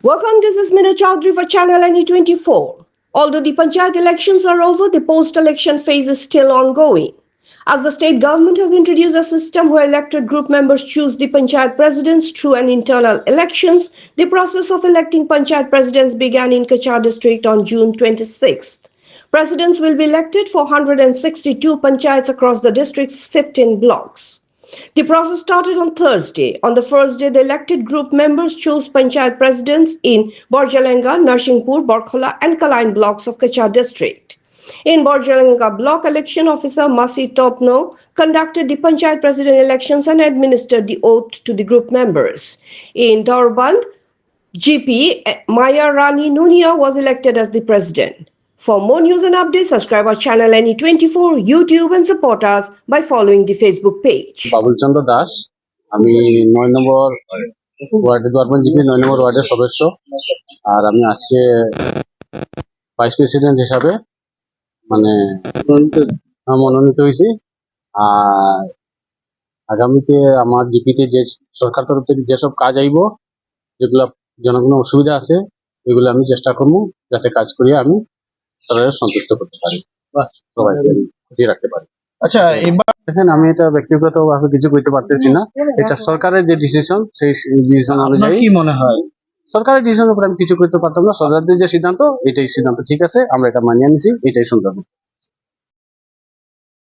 Welcome, this is Mina Chaudhary for Channel NE24. Although the Panchayat elections are over, the post-election phase is still ongoing. As the state government has introduced a system where elected group members choose the Panchayat presidents through an internal elections, the process of electing Panchayat presidents began in Cachar district on June 26th. Presidents will be elected for 162 panchayats across the district's 15 blocks. The process started on Thursday. On the first day, the elected group members chose panchayat presidents in Borjalenga, Narshingpur, Borkhola and Kalain blocks of Cachar district. In Borjalenga block, election officer Masi Topno conducted the panchayat president elections and administered the oath to the group members. In Dharband, GP Maya Rani Nunia was elected as the president. For more news and updates, subscribe our channel NE24 YouTube and support us by following the Facebook page. Babul Chandra Das, আমি 9 নম্বর ওয়ার্ডে দরবান GP 9 নম্বর ওয়ার্ডের সদস্য। আর আমি আজকে vice president হিসাবে মানে মনোনীত হয়েছি। আর আগামীতে আমার জিপিতে যে সরকার তরফ থেকে যেসব কাজ আইব, যেগুলা জনগণের অসুবিধা আছে, এগুলো আমি চেষ্টা করবো যাতে কাজ করিয়ে আমি সবাই সন্তুষ্ট করতে পারি বা সবাইকে খুশি রাখতে পারি। আচ্ছা, এবার দেখেন, আমি এটা ব্যক্তিগতভাবে কিছু করতে পারতেছি না। এটা সরকারের যে ডিসিশন, সেই ডিসিশন অনুযায়ী কি মনে হয়? সরকারের ডিসিশনের উপর আমি কিছু করতে পারতাম না। সরকারের যে সিদ্ধান্ত, এটাই সিদ্ধান্ত ঠিক আছে, আমরা এটা মানিয়ে নিছি, এটাই সুন্দর।